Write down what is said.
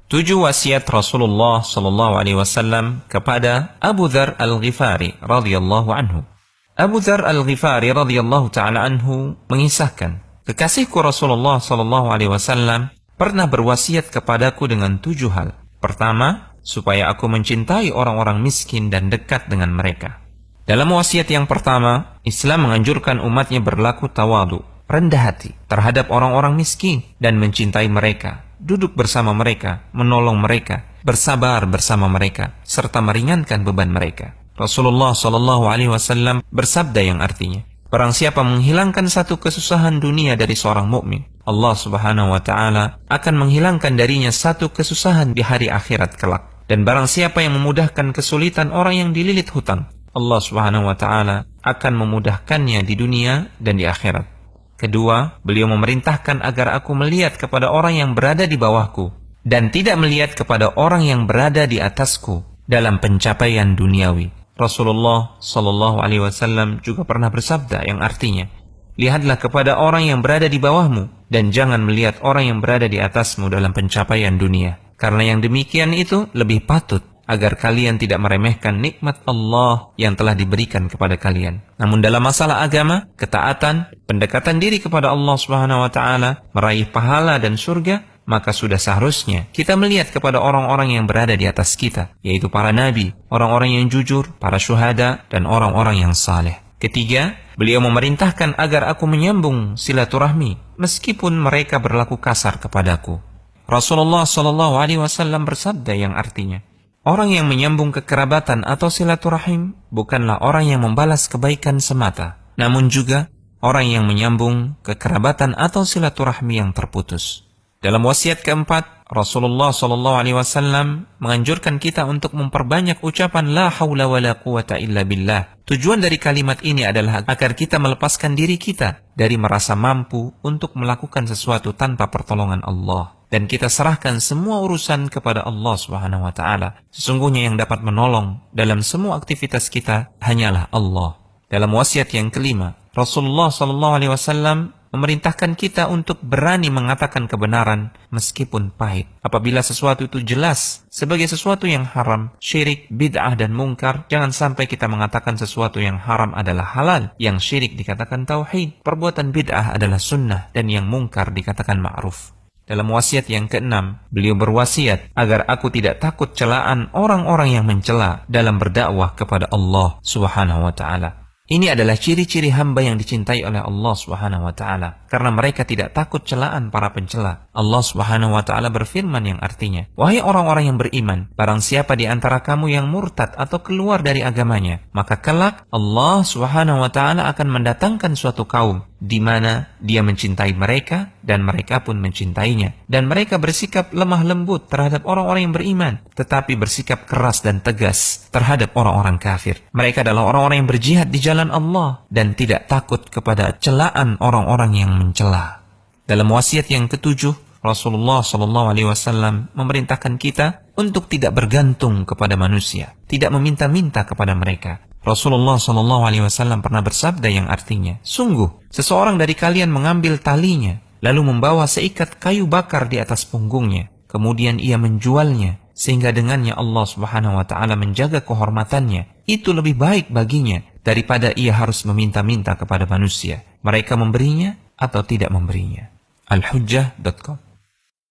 7 wasiat Rasulullah sallallahu alaihi wasallam kepada Abu Dzar Al-Ghifari radhiyallahu anhu. Abu Dzar Al-Ghifari radhiyallahu taala anhu mengisahkan, kekasihku Rasulullah sallallahu alaihi wasallam pernah berwasiat kepadaku dengan 7 hal. Pertama, supaya aku mencintai orang-orang miskin dan dekat dengan mereka. Dalam wasiat yang pertama, Islam menganjurkan umatnya berlaku tawadu, rendah hati terhadap orang-orang miskin dan mencintai mereka, duduk bersama mereka, menolong mereka, bersabar bersama mereka, serta meringankan beban mereka. Rasulullah sallallahu alaihi wasallam bersabda yang artinya, barang siapa menghilangkan satu kesusahan dunia dari seorang mukmin, Allah Subhanahu wa taala akan menghilangkan darinya satu kesusahan di hari akhirat kelak. Dan barang siapa yang memudahkan kesulitan orang yang dililit hutang, Allah Subhanahu wa taala akan memudahkannya di dunia dan di akhirat. Kedua, beliau memerintahkan agar aku melihat kepada orang yang berada di bawahku dan tidak melihat kepada orang yang berada di atasku dalam pencapaian duniawi. Rasulullah sallallahu alaihi wasallam juga pernah bersabda yang artinya, lihatlah kepada orang yang berada di bawahmu dan jangan melihat orang yang berada di atasmu dalam pencapaian dunia. Karena yang demikian itu lebih patut agar kalian tidak meremehkan nikmat Allah yang telah diberikan kepada kalian. Namun dalam masalah agama, ketaatan, pendekatan diri kepada Allah Subhanahu wa taala, meraih pahala dan surga, maka sudah seharusnya kita melihat kepada orang-orang yang berada di atas kita, yaitu para nabi, orang-orang yang jujur, para syuhada, dan orang-orang yang saleh. Ketiga, beliau memerintahkan agar aku menyambung silaturahmi meskipun mereka berlaku kasar kepadaku. Rasulullah sallallahu alaihi wasallam bersabda yang artinya, orang yang menyambung kekerabatan atau silaturahim bukanlah orang yang membalas kebaikan semata, namun juga orang yang menyambung kekerabatan atau silaturahmi yang terputus. Dalam wasiat keempat, Rasulullah sallallahu alaihi wasallam menganjurkan kita untuk memperbanyak ucapan la haula wala quwata illa billah. Tujuan dari kalimat ini adalah agar kita melepaskan diri kita dari merasa mampu untuk melakukan sesuatu tanpa pertolongan Allah. Dan kita serahkan semua urusan kepada Allah Subhanahu wa taala. Sesungguhnya yang dapat menolong dalam semua aktivitas kita hanyalah Allah. Dalam wasiat yang kelima, Rasulullah sallallahu alaihi wasallam memerintahkan kita untuk berani mengatakan kebenaran meskipun pahit. Apabila sesuatu itu jelas sebagai sesuatu yang haram, syirik, bid'ah dan mungkar, jangan sampai kita mengatakan sesuatu yang haram adalah halal, yang syirik dikatakan tauhid, perbuatan bid'ah adalah sunnah, dan yang mungkar dikatakan ma'ruf. Dalam wasiat yang keenam, beliau berwasiat agar aku tidak takut celaan orang-orang yang mencela dalam berdakwah kepada Allah Subhanahu wa taala. Ini adalah ciri-ciri hamba yang dicintai oleh Allah Subhanahu wa taala, karena mereka tidak takut celaan para pencela. Allah Subhanahu wa taala berfirman yang artinya, wahai orang-orang yang beriman, barang siapa di antara kamu yang murtad atau keluar dari agamanya, maka kelak Allah Subhanahu wa taala akan mendatangkan suatu kaum di mana dia mencintai mereka dan mereka pun mencintainya, dan mereka bersikap lemah lembut terhadap orang-orang yang beriman, tetapi bersikap keras dan tegas terhadap orang-orang kafir. Mereka adalah orang-orang yang berjihad di jalan Allah dan tidak takut kepada celaan orang-orang yang mencela. Dalam wasiat yang ketujuh, Rasulullah sallallahu alaihi wasallam memerintahkan kita untuk tidak bergantung kepada manusia, tidak meminta-minta kepada mereka. Rasulullah sallallahu alaihi wasallam pernah bersabda yang artinya, sungguh seseorang dari kalian mengambil talinya lalu membawa seikat kayu bakar di atas punggungnya, kemudian ia menjualnya sehingga dengannya Allah Subhanahu wa taala menjaga kehormatannya, itu lebih baik baginya daripada ia harus meminta-minta kepada manusia, mereka memberinya atau tidak memberinya. Al-Hujjah.com